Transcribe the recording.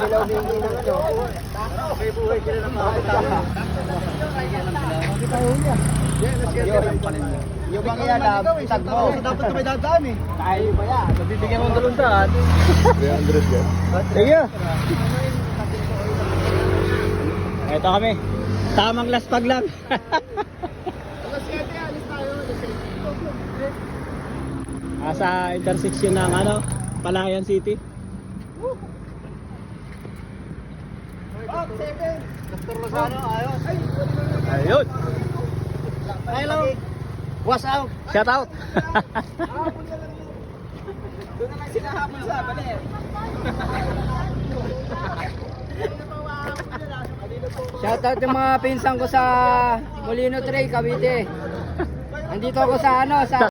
nila humingi ng ano. May buhay sila ng mga tao. Yung bang ialab, itag mo. Dapat ka may dadaan eh. Tayo ba yan? Bibigyan mong 200. 300 yan. Sige. Ito kami. Tamang laspag lang. Sa intersection ng ano, Palayan City. Dr. Rosano, ayos. Ayun. Hello. What's up? Shout out. Doon na lang sila hapon sa Baler. Shoutout yung mga pinsan ko sa Molino Tray, Cavite. Nandito ako sa ano, sa